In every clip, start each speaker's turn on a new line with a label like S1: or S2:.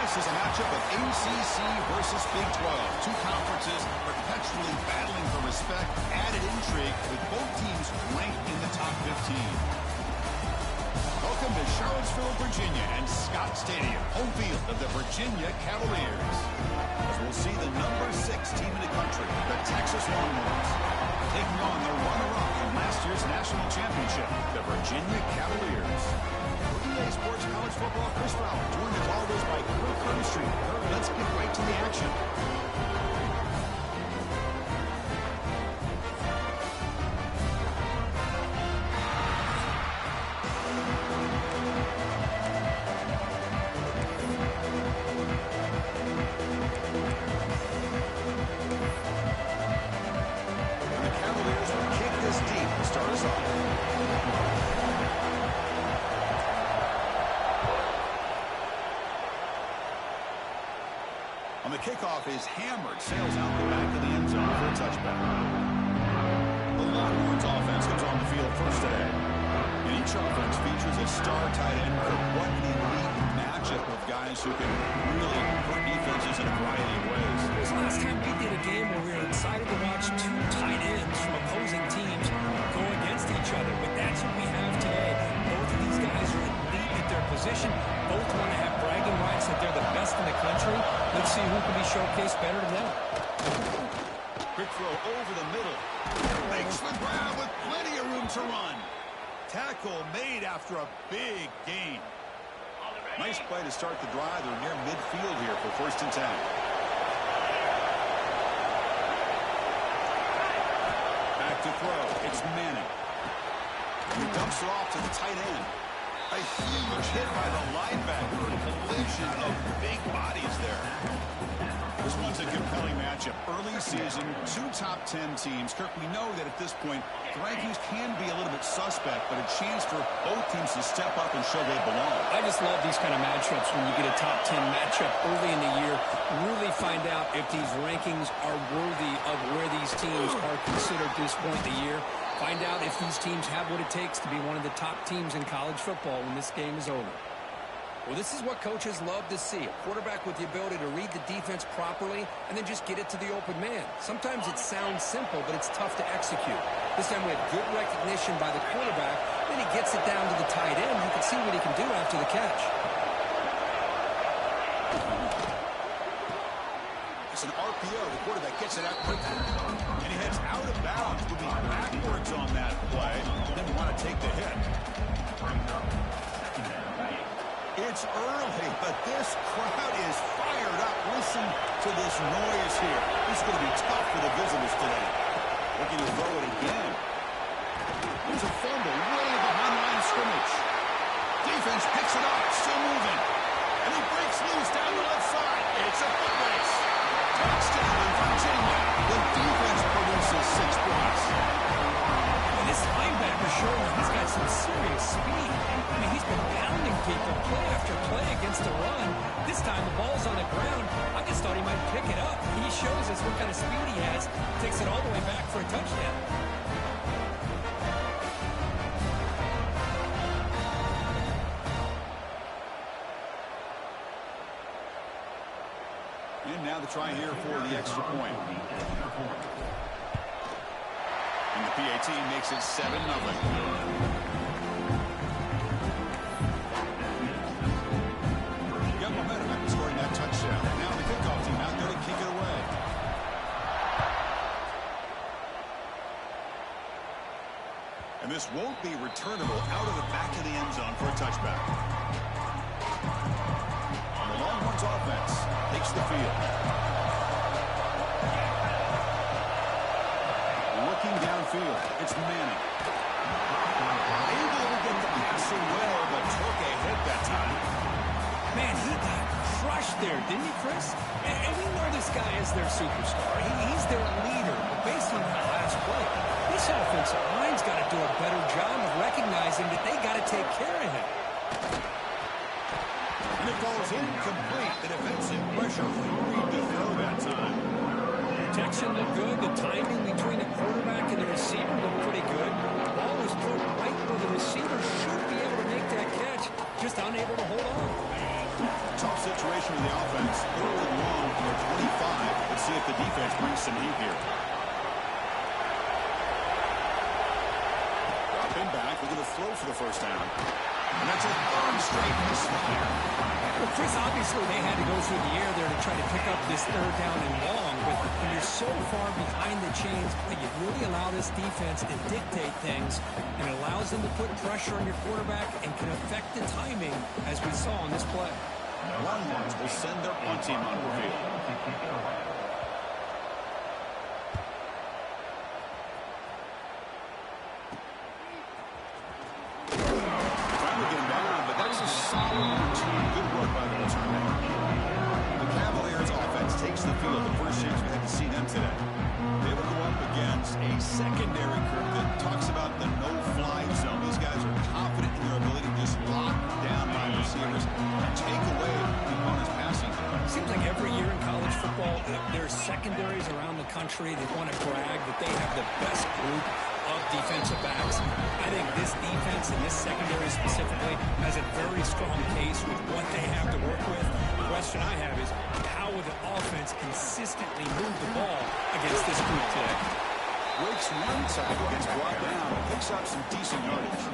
S1: This is a matchup of ACC versus Big 12. Two conferences perpetually battling for respect. Added intrigue with both teams ranked in the top 15. Welcome to Charlottesville, Virginia, and Scott Stadium, home field of the Virginia Cavaliers. As we'll see the number 6 team in the country, the Texas Longhorns, taking on the runner-up from last year's national championship, the Virginia Cavaliers. For EA Sports College Football, Chris Fowler, joined as always by Kirk Herbstreit. Let's get right to the action. On the kickoff is hammered, sails out the back of the end zone for a touchback. The Longhorns offense comes on the field first today. And each offense features a star tight end. What an elite matchup of guys who can really hurt defenses in a variety of ways.
S2: It was the last time we did a game where we were excited to watch two tight ends from opposing teams go against each other. But that's what we have today. Both of these guys are elite at their position. Both want to have bragging rights that they're the best in the country. Let's see who can be showcased better than them.
S1: Quick throw over the middle. Makes the grab with plenty of room to run. Tackle made after a big gain. Nice play to start the drive. They're near midfield here for 1st and 10. Back to throw. It's Manning. He dumps it off to the tight end. A huge hit by the linebacker. A collision of big bodies there. This one's a compelling matchup. Early season, 2 top 10 teams. Kirk, we know that at this point, the rankings can be a little bit suspect, but a chance for both teams to step up and show they belong.
S2: I just love these kind of matchups when you get a top 10 matchup early in the year. Really find out if these rankings are worthy of where these teams are considered at this point in the year. Find out if these teams have what it takes to be one of the top teams in college football when this game is over. Well, this is what coaches love to see. A quarterback with the ability to read the defense properly and then just get it to the open man. Sometimes it sounds simple, but it's tough to execute. This time we have good recognition by the quarterback. Then he gets it down to the tight end. You can see what he can do after the catch.
S1: It's an RPO. The quarterback gets it out quickly. And he heads out of bounds. Moving backwards on that play. Didn't want to take the hit. It's early, but this crowd is fired up. Listen to this noise here. This is going to be tough for the visitors today. Looking to throw it again. There's a fumble way behind the line of scrimmage. Defense picks it up, still moving. And he breaks loose down the left side. It's a foot race. Touchdown in Virginia. The defense produces 6 points.
S2: And this linebacker showing he's got some serious speed. I mean, he's been pounding people play after play against the run. This time the ball's on the ground. I just thought he might pick it up. He shows us what kind of speed he has. Takes it all the way back for a touchdown.
S1: And now the try here for the extra point. And the PAT makes it 7-0. Scoring that touchdown. Now the kickoff team out there to kick it away. And this won't be returnable out of the back of the end zone for a touchback. And the Longhorns offense takes the field. Looking downfield, it's Manning. Able to get the pass away, but took a hit that time.
S2: Man, he got crushed there, didn't he, Chris? And we know this guy is their superstar. He's their leader. But based on that last play, this offensive line's got to do a better job of recognizing that they got to take care of him.
S1: And it falls incomplete. The defensive pressure hurried to throw that time.
S2: Protection looked good. The timing between the quarterback and the receiver looked pretty good. The ball was thrown right where the receiver should be able to make that catch, just unable to hold on.
S1: Tough situation with the offense. Third and long for 25. Let's see if the defense brings some heat here. Dropping back. We're going to throw for the first down. And that's a third straight misfire.
S2: Well, Chris, obviously they had to go through the air there to try to pick up this third down and long. But when you're so far behind the chains, you really allow this defense to dictate things. And it allows them to put pressure on your quarterback and can affect the timing, as we saw on this play.
S1: Longhorns will send their punt team on the field. Trying to get him down, but that's a solid return. Good work by the returner. The Cavaliers offense takes the field. The first chance we had to see them today. They will go up against a secondary group that talks about the no-fly zone. These guys are confident in their ability to just lock down wide receivers and take away the opponent's passing.
S2: Seems like every year in college football, there's secondaries around the country that want to brag that they have the best group of defensive backs. I think this defense and this secondary specifically has a very strong case with what they have to work with. The question I have is, how will the offense consistently move the ball against this group today?
S1: Breaks one tackle, gets brought down, picks up some decent yardage.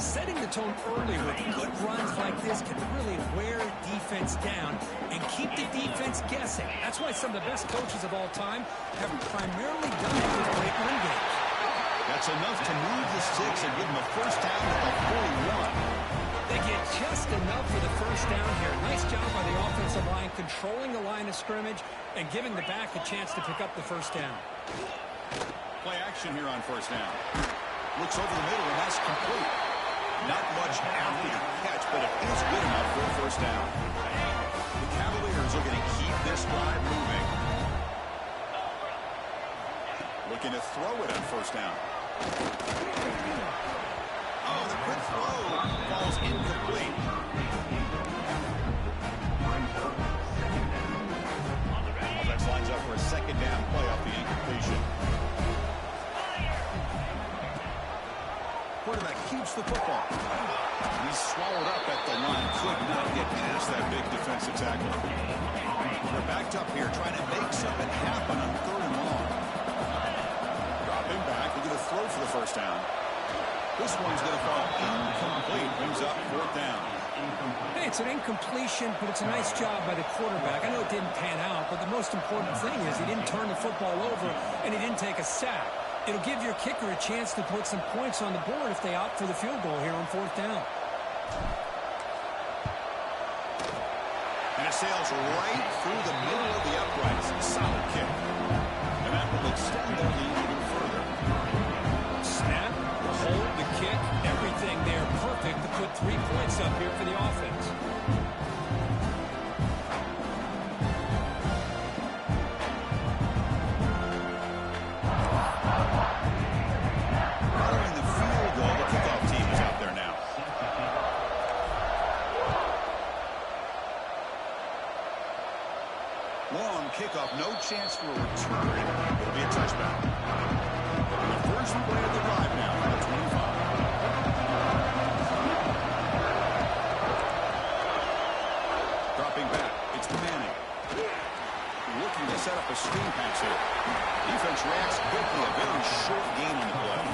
S2: Setting the tone early with good runs like this can really wear defense down and keep the defense guessing. That's why some of the best coaches of all time have primarily done it with great run games.
S1: That's enough to move the sticks and give them a first down at the 41.
S2: They get just enough for the first down here. Nice job by the offensive line, controlling the line of scrimmage and giving the back a chance to pick up the first down.
S1: Play action here on first down. Looks over the middle, and that's complete. Not much after the catch, but it is good enough for a first down. The Cavaliers are going to keep this drive moving. Looking to throw it on first down. Oh, the quick throw falls incomplete. Offense lines up for a second down play off the incompletion. Quarterback keeps the football. He's swallowed up at the line. Could not get past that big defensive tackle. They're backed up here trying to make something happen on third and long. Dropping back. We're going to throw for the first down. This one's going to fall incomplete. Brings up fourth down.
S2: Hey, it's an incompletion, but it's a nice job by the quarterback. I know it didn't pan out, but the most important thing is he didn't turn the football over and he didn't take a sack. It'll give your kicker a chance to put some points on the board if they opt for the field goal here on fourth down.
S1: And it sails right through the middle of the uprights. Solid kick. And that will extend their lead even further.
S2: Snap, hold, the kick, everything there perfect to put 3 points up here for the offense.
S1: Kickoff, no chance for a return. It'll be a touchback. And the first play of the drive now from the 25. Dropping back, it's Manning. Looking to set up a screen pass here. Defense reacts quickly, a very short gain on the play.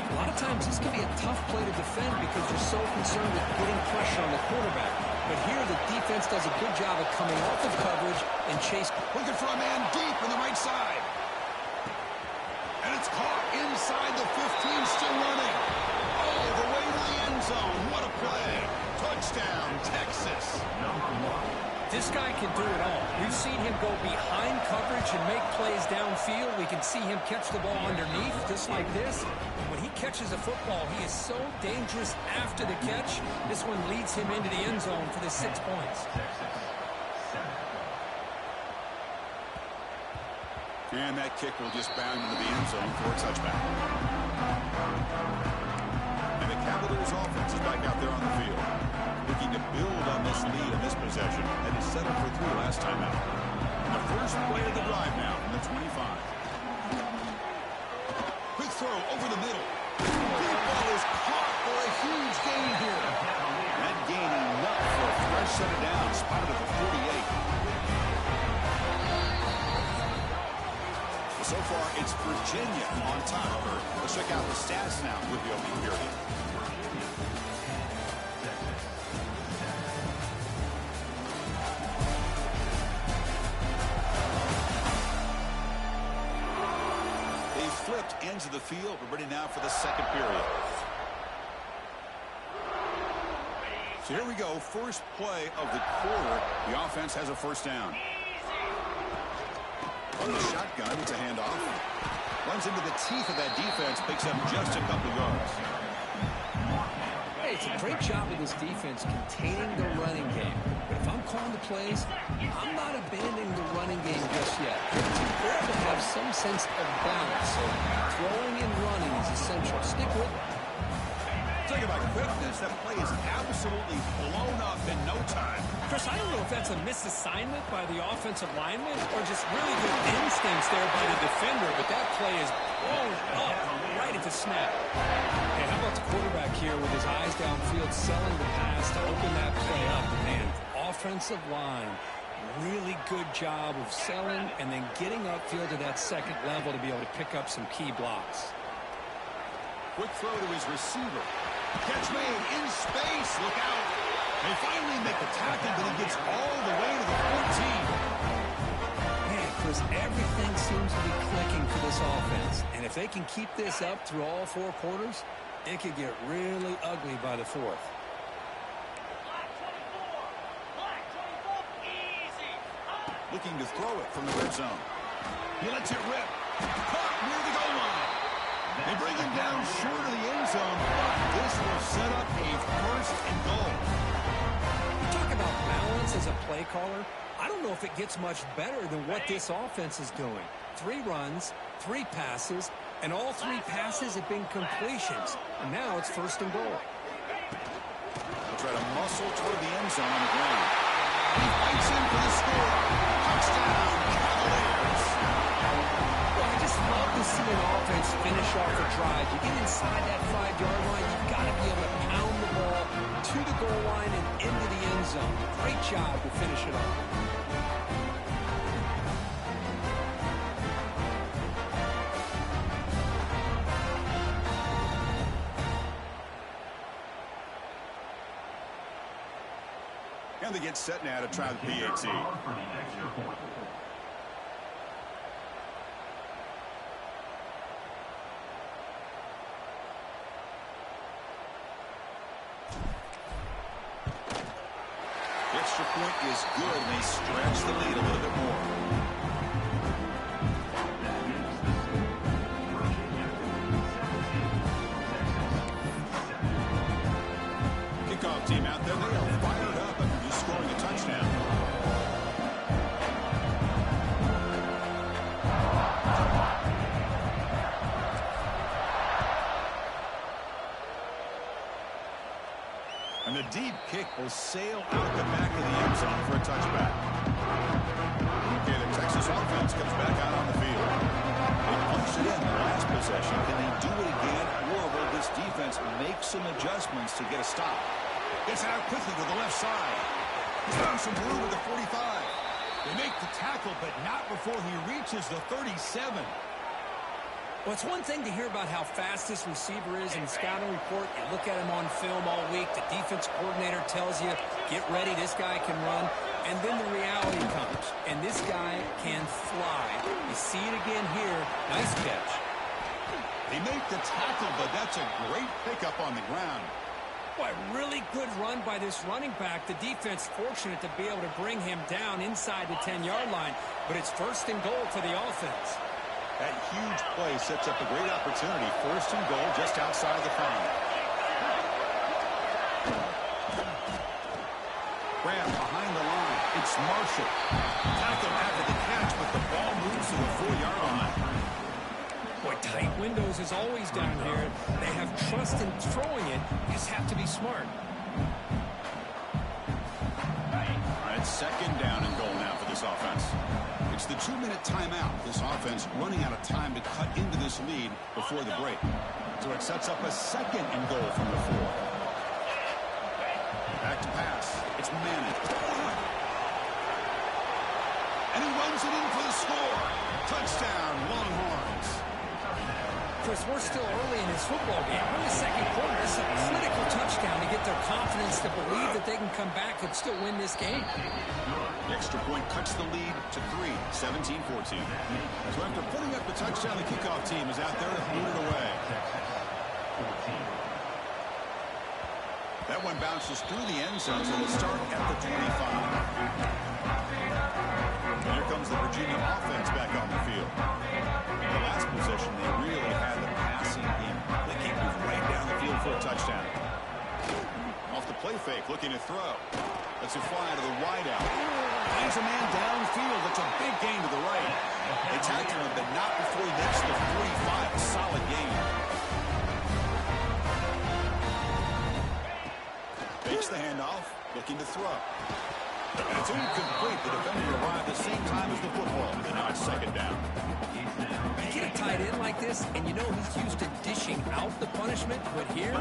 S2: A lot of times this can be a tough play to defend because you're so concerned with getting pressure on the quarterback. But here the defense does a good job of coming off of coverage and chase.
S1: Looking for a man deep on the right side. And it's caught inside the 15, still running. All the way to the end zone. What a play. Touchdown, Texas.
S2: This guy can do it all. We've seen him go behind coverage and make plays downfield. We can see him catch the ball underneath just like this. When he catches a football, he is so dangerous after the catch. This one leads him into the end zone for the 6 points.
S1: And that kick will just bound into the end zone for a touchback. And the Cavaliers offense is back out there on the field, looking to build on this lead in this possession that is settled for 3 last time out. And the first play of the drive now from the 25. Quick throw over the middle. Deep ball is caught for a huge gain here. That gain enough set it down, spotted at the 48. So far, it's Virginia on top. Let's check out the stats now with the opening period. They flipped ends of the field. We're ready now for the second period. So here we go. First play of the quarter. The offense has a first down. On the shotgun, it's a handoff. Runs into the teeth of that defense, picks up just a couple yards.
S2: Hey, it's a great job of this defense containing the running game. But if I'm calling the plays, I'm not abandoning the running game just yet. It's important to have some sense of balance. So throwing and running is essential. Stick with it.
S1: Talk about quickness. That play is absolutely blown up in no time.
S2: Chris, I don't know if that's a misassignment by the offensive lineman or just really good instincts there by the defender, but that play is blown up right at the snap. Hey, how about the quarterback here with his eyes downfield selling the pass to open that play up? Man, offensive line, really good job of selling and then getting upfield to that second level to be able to pick up some key blocks.
S1: Quick throw to his receiver. Catch made in space. Look out. They finally make the tackle, but he gets all the way to the 14.
S2: Man, Chris, everything seems to be clicking for this offense. And if they can keep this up through all four quarters, it could get really ugly by the fourth.
S1: Looking to throw it from the red zone. He lets it rip. Caught near the goal line. They bring him down short of the end zone, but this will set up a first and goal.
S2: You talk about balance as a play caller. I don't know if it gets much better than what this offense is doing. 3 runs, 3 passes, and all 3 passes have been completions. And now it's first and goal.
S1: They'll try to muscle toward the end zone on the ground. He fights in for the score. Touchdown, Cavaliers.
S2: Well, I just love to see an offense finish off a drive. You get inside that 5-yard line, you've got to be able to pound the ball to the goal line and into the end zone. Great job to finish it off.
S1: And they get set now to try the PAT. Extra point is good, and they stretch the lead a little bit more. Kickoff team out there, they are fired up after just scoring a touchdown. And the deep kick will sail out the back of the end zone for a touchback. Okay, the Texas offense comes back out on the field. They punched it in the last possession. Can they do it again, or will this defense make some adjustments to get a stop? Gets it out quickly to the left side. He's found some room at the 45. They make the tackle, but not before he reaches the 37.
S2: Well, it's one thing to hear about how fast this receiver is in the scouting report. You look at him on film all week. The defense coordinator tells you, get ready, this guy can run. And then the reality comes, and this guy can fly. You see it again here. Nice catch.
S1: They make the tackle, but that's a great pickup on the ground.
S2: Boy, really good run by this running back. The defense fortunate to be able to bring him down inside the 10-yard line. But it's first and goal for the offense.
S1: That huge play sets up a great opportunity. First and goal just outside the 5. Grab behind the line. It's Marshall. Tackle after the catch, but the ball moves to the 4-yard line.
S2: Boy, tight windows is always down here. They have trust in throwing it. You just have to be smart.
S1: All right, second down and goal now for this offense. It's the 2-minute timeout. This offense running out of time to cut into this lead before the break. So it sets up a second and goal from the 4. Back to pass. It's It's Manning. And he runs it in for the score. Touchdown, Longhorns.
S2: Chris, we're still early in this football game. We're in the second quarter. This is a critical touchdown to get their confidence to believe that they can come back and still win this game.
S1: The extra point cuts the lead to 3, 17-14. So after putting up the touchdown, the kickoff team is out there to boot it away. That one bounces through the end zone, so we'll start at the 25. And here comes the Virginia offense back on the field. In the last possession, they really had the passing game. They can't move right down the field for a touchdown. Off the play fake, looking to throw. Let's it fly to the wideout. Finds a man downfield. That's a big gain to the right. They tagged him, but not before he gets to the 45. A solid gain. Fakes the handoff, looking to throw. And it's incomplete. The defender arrived at the same time as the football. And now it's second down.
S2: You get a tight end like this, and you know he's used to dishing out the punishment, but here,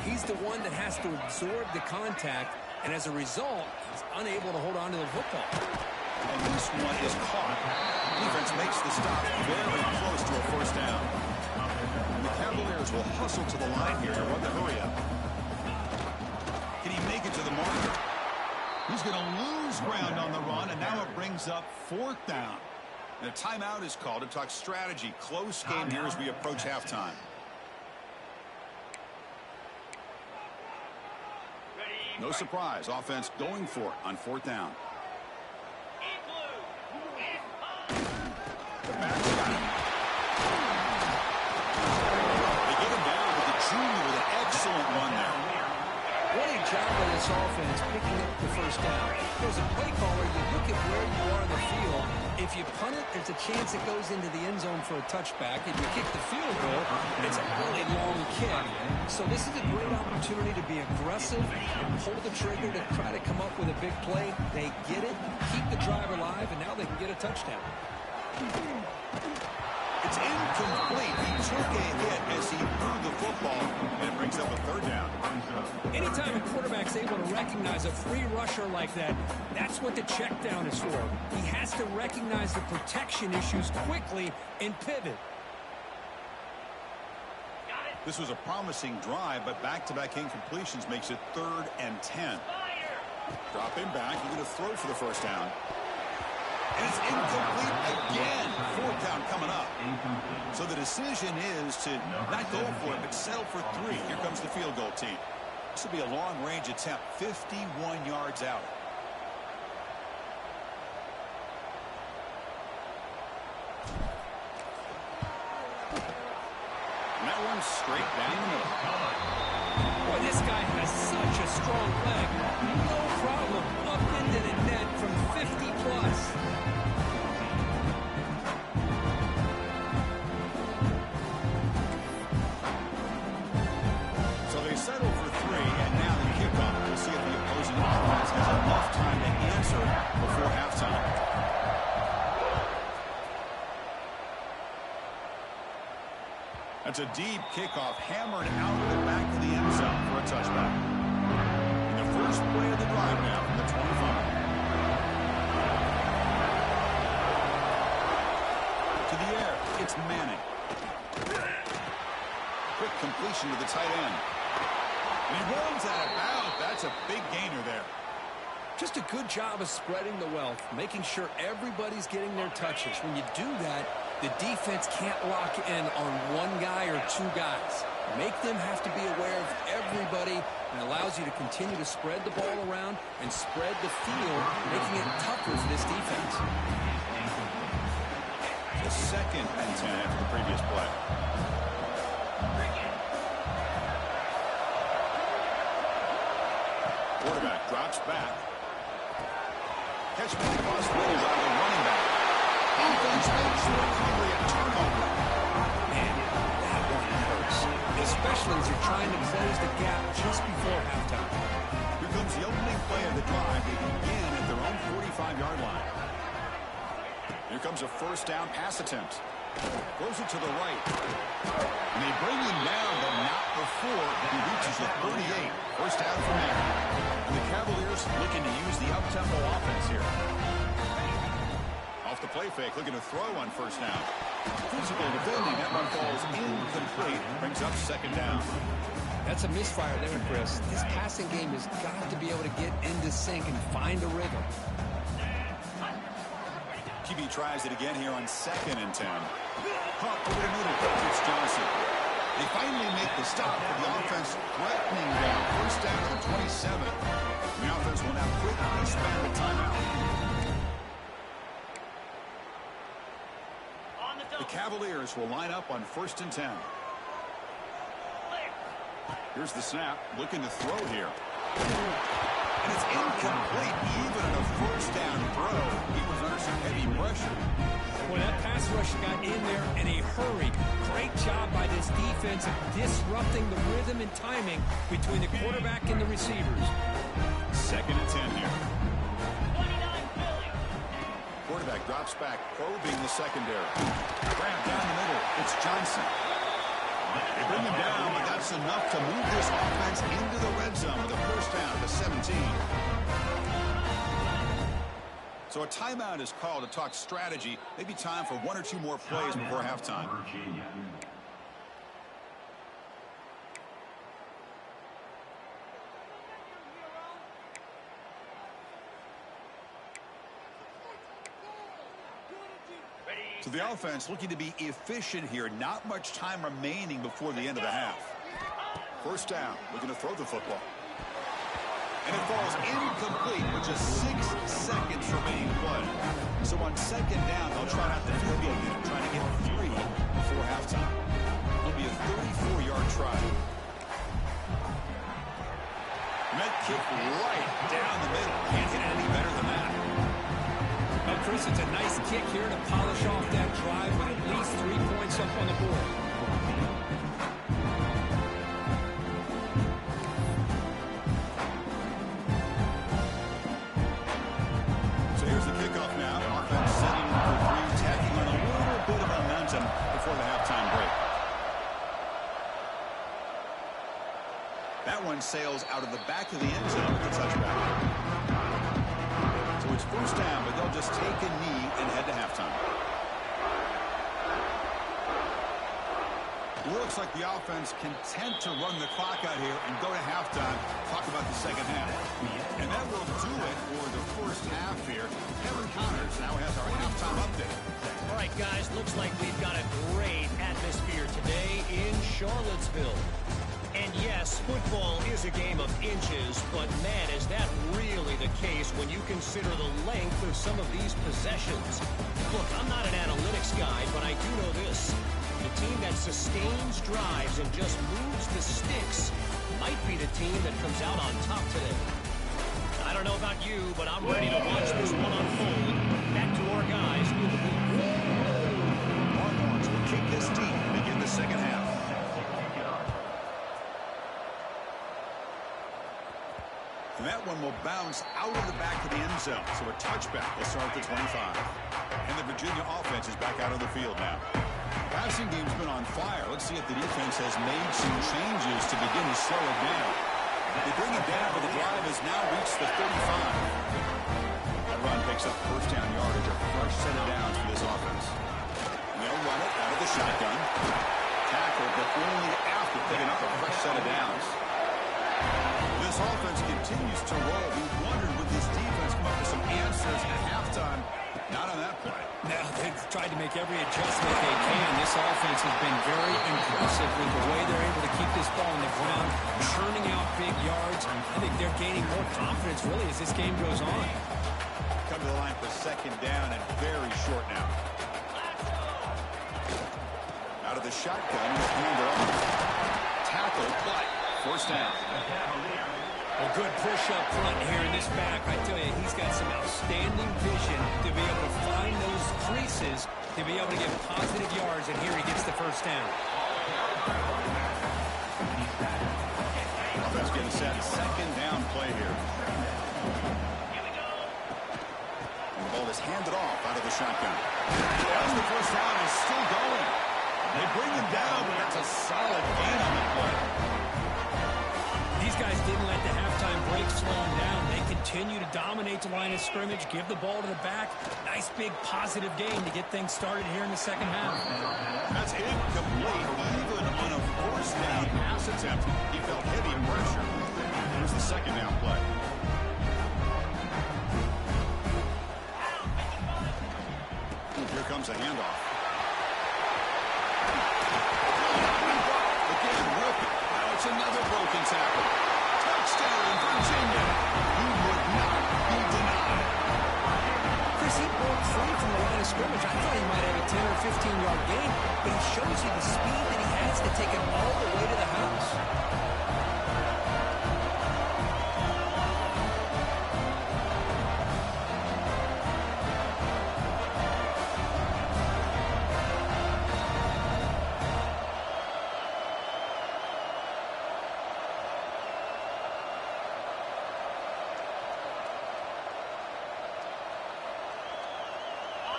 S2: he's the one that has to absorb the contact, and as a result, he's unable to hold on to the football.
S1: And this one is caught. Defense makes the stop very close to a first down. And the Cavaliers will hustle to the line here to run the hurry up. Can he make it to the marker? He's going to lose ground on the run, and now it brings up fourth down. And a timeout is called to talk strategy. Close game here as we approach halftime. No surprise. Offense going for it on fourth down. The back's got him. They get him down with the junior with an excellent run there.
S2: What a job by this offense picking up the first down. There's a play caller. You look at where you are in the field. If you punt it, there's a chance it goes into the end zone for a touchback. If you kick the field goal, it's a really long kick. So this is a great opportunity to be aggressive, pull the trigger to try to come up with a big play. They get it, keep the drive alive, and now they can get a touchdown.
S1: It's incomplete. He took a hit as he threw the football, and it brings up a third down.
S2: Anytime a quarterback's able to recognize a free rusher like that, that's what the check down is for. He has to recognize the protection issues quickly and pivot.
S1: This was a promising drive, but back-to-back incompletions makes it 3rd and 10. Drop him back. You're going to throw for the first down. And it's incomplete again. Fourth down coming up. So the decision is to not go for it, but settle for 3. Here comes the field goal team. This will be a long-range attempt, 51 yards out. And that one's straight down the middle.
S2: Boy, this guy has such a strong leg. No problem up into the net from 50 plus.
S1: So they settle for 3, and now the kickoff. We'll see if the opposing offense has enough time to answer before halftime. That's a deep kickoff, hammered out of the back of the end zone for a touchback. And the first play of the drive now from the 25. To the air, it's Manning. Quick completion to the tight end. And he runs out of bounds. That's a big gainer there.
S2: Just a good job of spreading the wealth, making sure everybody's getting their touches. When you do that, the defense can't lock in on one guy or 2 guys. Make them have to be aware of everybody, and allows you to continue to spread the ball around and spread the field, making it tougher for this defense.
S1: The 2nd and 10 after the previous play. Quarterback drops back. Catch made across the middle by the running back. Offense makes the recovery and turnover.
S2: Man, that one hurts, especially as you're trying to close the gap just before halftime.
S1: Here comes the opening play of the drive. They begin at their own 45-yard line. Here comes a first down pass attempt. Throws it to the right. And they bring him down, but not before he reaches the 38. First down for him. And the Cavaliers looking to use the up-tempo offense here. Off the play fake, looking to throw on first down. Physical defending, that one falls incomplete. Brings up second down.
S2: That's a misfire there, Chris. This passing game has got to be able to get into sync and find a rhythm.
S1: QB tries it again here on 2nd and 10. Hop over the middle. It's Johnson. They finally make the stop for the offense threatening down. First down to the 27. The offense will now quickly spend the timeout. The Cavaliers will line up on 1st and 10. Here's the snap. Looking to throw here. And it's incomplete. Even in a first down throw, he was under some heavy pressure.
S2: Well, that pass rush got in there in a hurry. Great job by this defense of disrupting the rhythm and timing between the quarterback and the receivers.
S1: 2nd and 10 here. Quarterback drops back, probing the secondary. Grab down the middle. It's Johnson. They bring him down, but that's enough to move this offense into the red zone with a first down to 17. So a timeout is called to talk strategy. Maybe time for 1 or 2 more plays before halftime. So the offense looking to be efficient here. Not much time remaining before the end of the half. First down, looking to throw the football. And it falls incomplete with just 6 seconds remaining play. So on 2nd down, they'll try out the field goal unit, trying to get 3 before halftime. It'll be a 34-yard try. And that kick right down the middle. Can't hit it any better than that.
S2: Well, Chris, it's a nice kick here to polish off that drive with at least 3 points up on the board.
S1: So here's the kickoff now. Offense setting for 3, tacking on a little bit of momentum before the halftime break. That one sails out of the back of the end zone with the touchback. So it's first down, but they'll just take a knee and head to halftime. Looks like the offense content to run the clock out here and go to halftime. Talk about the second half. And that will do it for the first half here. Kevin Connors now has our halftime update.
S3: All right, guys, looks like we've got a great atmosphere today in Charlottesville. And yes, football is a game of inches, but man, is that really the case when you consider the length of some of these possessions. Look, I'm not an analytics guy, but I do know this. The team that sustains drives and just moves the sticks might be the team that comes out on top today. I don't know about you, but I'm ready to watch this one unfold. Back to our guys in the booth.
S1: Longhorns will kick this deep and begin the second half. And that one will bounce out of the back of the end zone. So a touchback will start at the 25. And the Virginia offense is back out on the field now. Passing game's been on fire. Let's see if the defense has made some changes to begin to slow it down. They bring it down, but the drive has now reached the 35. That run picks up first down yardage, a fresh set of downs for this offense. And they'll run it out of the shotgun. Tackle, but only after picking up a fresh set of downs. This offense continues to roll. We wondered, would this defense come up with some answers at halftime? Not on that play.
S2: Now, they've tried to make every adjustment they can. This offense has been very impressive with the way they're able to keep this ball on the ground, churning out big yards. I think they're gaining more confidence, really, as this game goes on.
S1: Come to the line for second down and very short now. Out of the shotgun, hand off. Tackle, but first down.
S2: A good push up front here in this back. I tell you, he's got some outstanding vision to be able to find those creases, to be able to get positive yards, and here he gets the first down.
S1: Offense getting set. Second down play here. And the ball is handed off out of the shotgun. As the first down is still going.
S2: of scrimmage, give the ball to the back. Nice big positive gain to get things started here in the second half.
S1: That's incomplete. Even on a fourth down pass attempt, he felt heavy pressure. Here's the second down play. Here comes a handoff. Again, ripping. Now it's another broken tackle. Touchdown, Virginia. He would not be denied.
S2: Chris, he broke free from the line of scrimmage. I thought he might have a 10 or 15-yard gain, but he shows you the speed that he has to take it all the way to the house.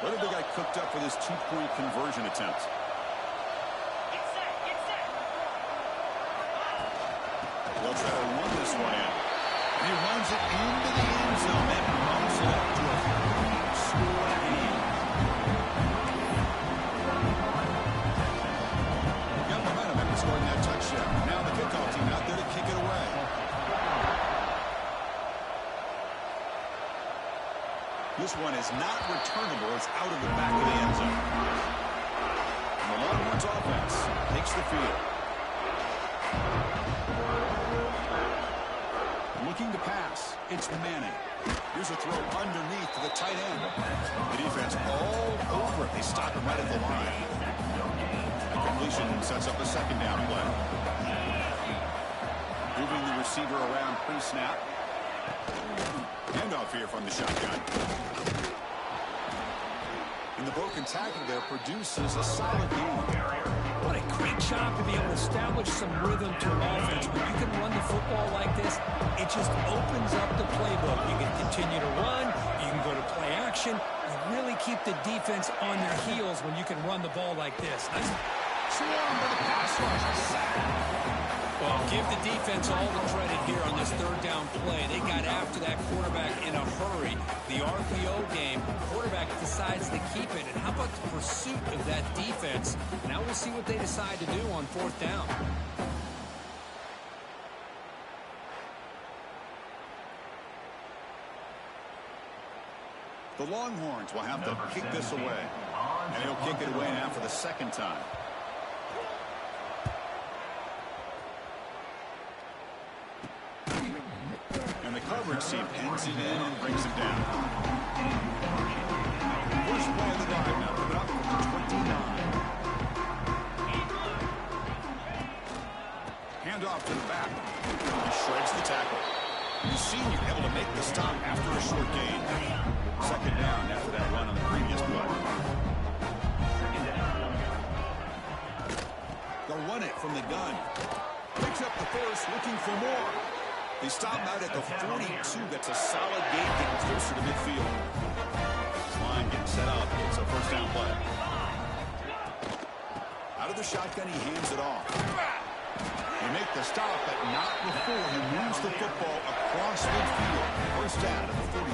S1: What have they got cooked up for this two-point conversion attempt? They'll try to run this one in. And he runs it into the end zone and runs it up to a 3-score lead. Got momentum after scoring that touchdown. Now the kickoff team out there to kick it away. This one is not returnable. It's out of the back of the end zone. And the Longhorns offense takes the field. Looking to pass. It's Manning. Here's a throw underneath to the tight end. The defense all over it. They stop him right at the line. That completion sets up a second down play. Moving the receiver around pre-snap. Handoff here from the shotgun. And the broken tackle there produces a solid game.
S2: What a great job to be able to establish some rhythm to an offense. When you can run the football like this, it just opens up the playbook. You can continue to run. You can go to play action. You really keep the defense on their heels when you can run the ball like this. Nice.
S1: Swarm by the pass rush.
S2: Well, give the defense all the credit here on this third down play. They got after that quarterback in a hurry. The RPO game, quarterback decides to keep it. And how about the pursuit of that defense? Now we'll see what they decide to do on fourth down.
S1: The Longhorns will have to kick this away. And he'll kick it away now for the second time. And the coverage team pins it in and brings it down. First play of the drive now, coming up from the 29. Handoff to the back. He shreds the tackle. The senior able to make the stop after a short gain. Second down after that run on the previous play. They'll run it from the gun. Picks up the first, looking for more. They stop out at the 42. That's a solid gain, getting closer to midfield. This line getting set up. It's a first down play. Out of the shotgun, he hands it off. They make the stop, but not before he moves the football across midfield. First down at the 48.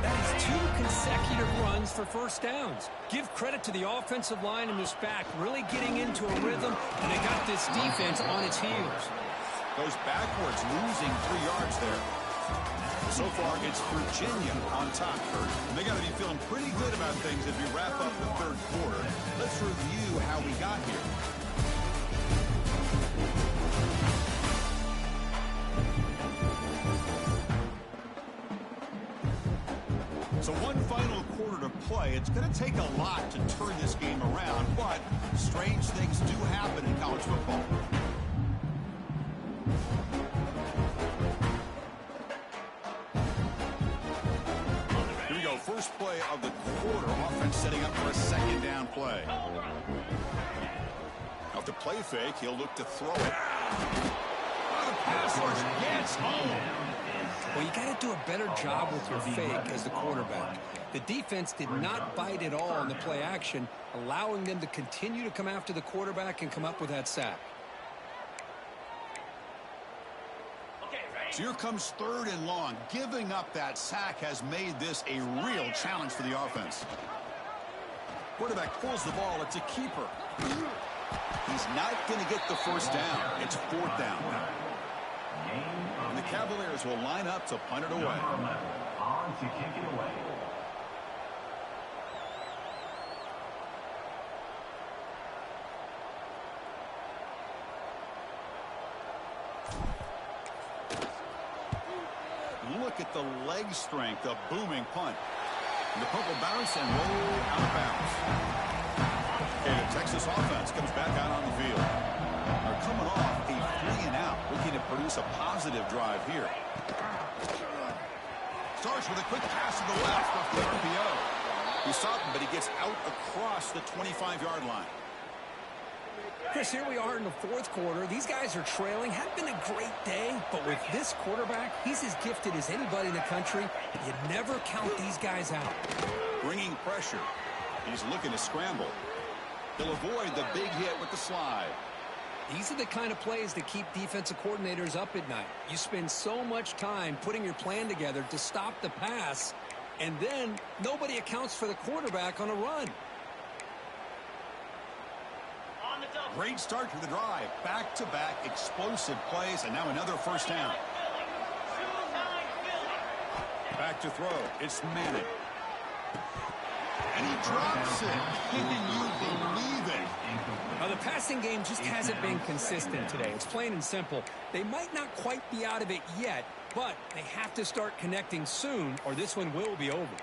S2: That is 2 consecutive runs for first downs. Give credit to the offensive line in this back, really getting into a rhythm, and they got this defense on its heels.
S1: Goes backwards, losing 3 yards there. So far, it's Virginia on top, Kurt. And they got to be feeling pretty good about things as we wrap up the third quarter. Let's review how we got here. So one final quarter to play. It's going to take a lot to turn this game around, but strange things do happen in college football. Here we go. First play of the quarter. Offense setting up for a second down play. Off the play fake, he'll look to throw it. The pass rush gets home.
S2: Well, you got to do a better job with your fake as the quarterback. The defense did not bite at all on the play action, allowing them to continue to come after the quarterback and come up with that sack.
S1: Here comes 3rd and long. Giving up that sack has made this a real challenge for the offense. Quarterback pulls the ball. It's a keeper. He's not going to get the first down. It's 4th down. And the Cavaliers will line up to punt it away.
S4: On to kick it away.
S1: Look at the leg strength, a booming punt. And the purple bounce and roll out of bounds. Okay, the Texas offense comes back out on the field. They're coming off a 3-and-out, looking to produce a positive drive here. Starts with a quick pass to the left off the RPO. He stopped him, but he gets out across the 25-yard line.
S2: Chris, here we are in the 4th quarter. These guys are trailing. Hadn't been a great day, but with this quarterback, he's as gifted as anybody in the country. You never count these guys out.
S1: Bringing pressure. He's looking to scramble. He'll avoid the big hit with the slide.
S2: These are the kind of plays that keep defensive coordinators up at night. You spend so much time putting your plan together to stop the pass, and then nobody accounts for the quarterback on a run.
S1: Great start to the drive. Back-to-back explosive plays, and now another first down. Back to throw. It's Manning. And he drops it. Can you believe it?
S2: Now, the passing game just hasn't been consistent today. It's plain and simple. They might not quite be out of it yet, but they have to start connecting soon, or this one will be over.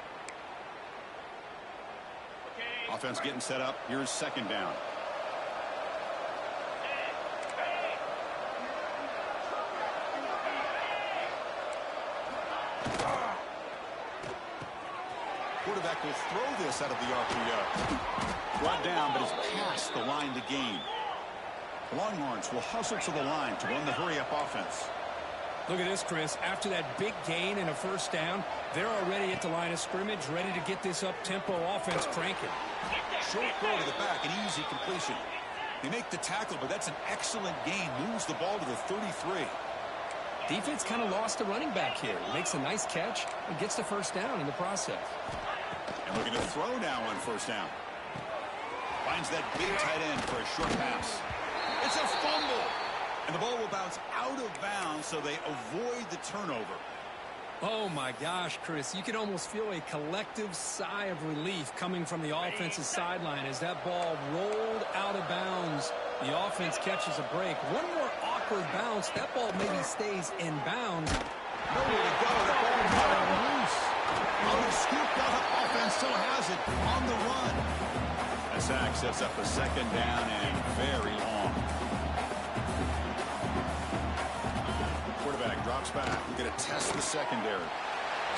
S1: Offense getting set up. Here's 2nd down. Quarterback will throw this out of the RPO. Brought down, but is past the line to gain. Longhorns will hustle to the line to run the hurry-up offense.
S2: Look at this, Chris. After that big gain and a first down, they're already at the line of scrimmage, ready to get this up-tempo offense cranking.
S1: Short throw to the back, an easy completion. They make the tackle, but that's an excellent gain. Moves the ball to the 33.
S2: Defense kind of lost the running back here. Makes a nice catch and gets the first down in the process.
S1: And looking to throw now on first down. Finds that big tight end for a short pass. It's a fumble. And the ball will bounce out of bounds, so they avoid the turnover.
S2: Oh, my gosh, Chris. You can almost feel a collective sigh of relief coming from the offensive sideline as that ball rolled out of bounds. The offense catches a break. One more awkward bounce. That ball maybe stays in bounds.
S1: Nowhere to go. The ball got loose. Oh, scooped out. The offense still has it on the run. A sack sets up a 2nd down and very long. Quarterback drops back. We're going to test the secondary.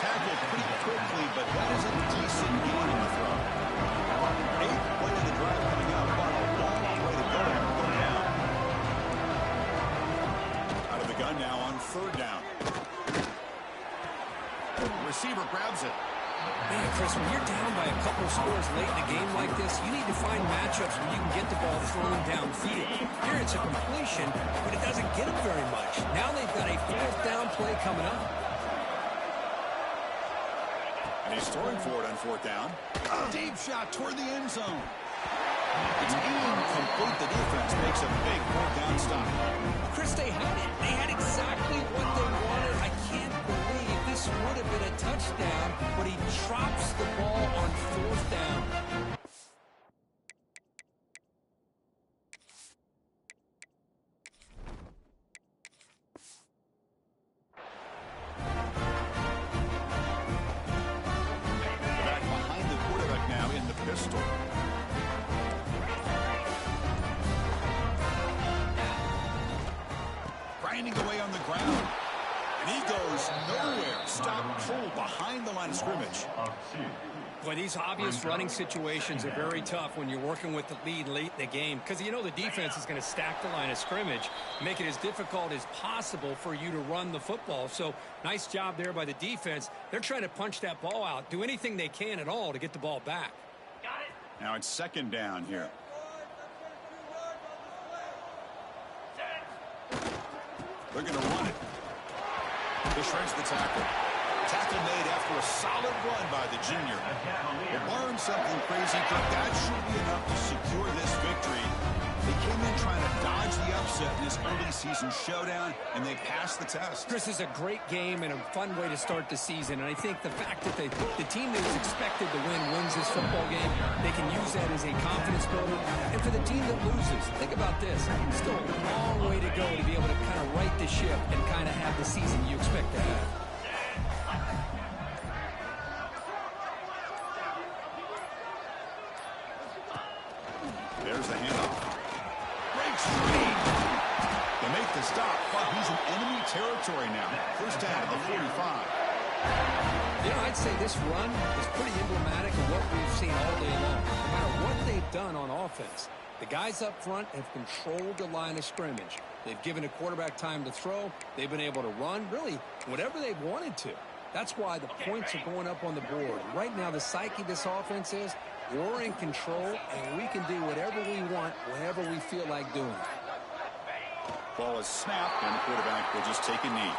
S1: Tackled pretty quickly, but that is a decent gain in the throw. 8th play of the drive coming up, but a long way to go to go down. Out of the gun now on 3rd down. Receiver grabs it.
S2: Man, Chris, when you're down by a couple of scores late in a game like this, you need to find matchups where you can get the ball thrown downfield. Here it's a completion, but it doesn't get it very much. Now they've got a 4th down play coming up.
S1: And he's throwing for it on 4th down. Deep shot toward the end zone. It's incomplete. The defense makes a big 4th down stop.
S2: Chris, they had it. They had exactly what they wanted. I can't believe this would have been a touchdown, but he drops the ball on 4th down.
S1: Back behind the quarterback now in the pistol. Grinding away on the ground. And he goes nowhere. Stop cold behind the line of scrimmage.
S2: Boy, these obvious running situations are very tough when you're working with the lead late in the game because you know the defense is going to stack the line of scrimmage, make it as difficult as possible for you to run the football. So nice job there by the defense. They're trying to punch that ball out, do anything they can at all to get the ball back.
S1: Now it's 2nd down here. They're going to run it. He shreds the tackle. Tackle made after a solid run by the junior. Well, barring something crazy, Kirk, that should be enough to secure this victory. They came in trying to dodge the upset in this early season showdown, and they passed the test.
S2: Chris, is a great game and a fun way to start the season. And I think the fact that the team that was expected to win wins this football game, they can use that as a confidence builder. And for the team that loses, think about this. Still a long way to go to be able to kind of right the ship and kind of have the season you expect to have.
S1: There's the handoff. Breaks free. They make the stop, but he's in enemy territory now. First down at the 45.
S2: You know, I'd say this run is pretty emblematic of what we've seen all day long. No matter what they've done on offense, the guys up front have controlled the line of scrimmage. They've given a quarterback time to throw. They've been able to run, really, whatever they've wanted to. That's why the points are going up on the board. Right now, the psyche of this offense is we're in control, and we can do whatever we want whenever we feel like doing it.
S1: Ball is snapped, and the quarterback will just take a knee.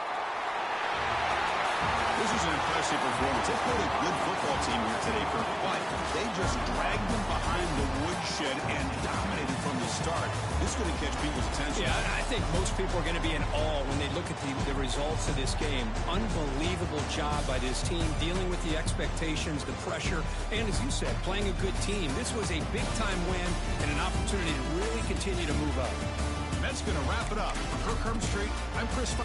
S1: This is an impressive performance. They've played a good football team here today, Kirk, but they just dragged them behind the woodshed and dominated from the start. This is going to catch people's attention.
S2: Yeah, I think most people are going to be in awe when they look at the results of this game. Unbelievable job by this team, dealing with the expectations, the pressure, and as you said, playing a good team. This was a big-time win and an opportunity to really continue to move up.
S1: And that's going to wrap it up. For Kirk Herbstreit, I'm Chris.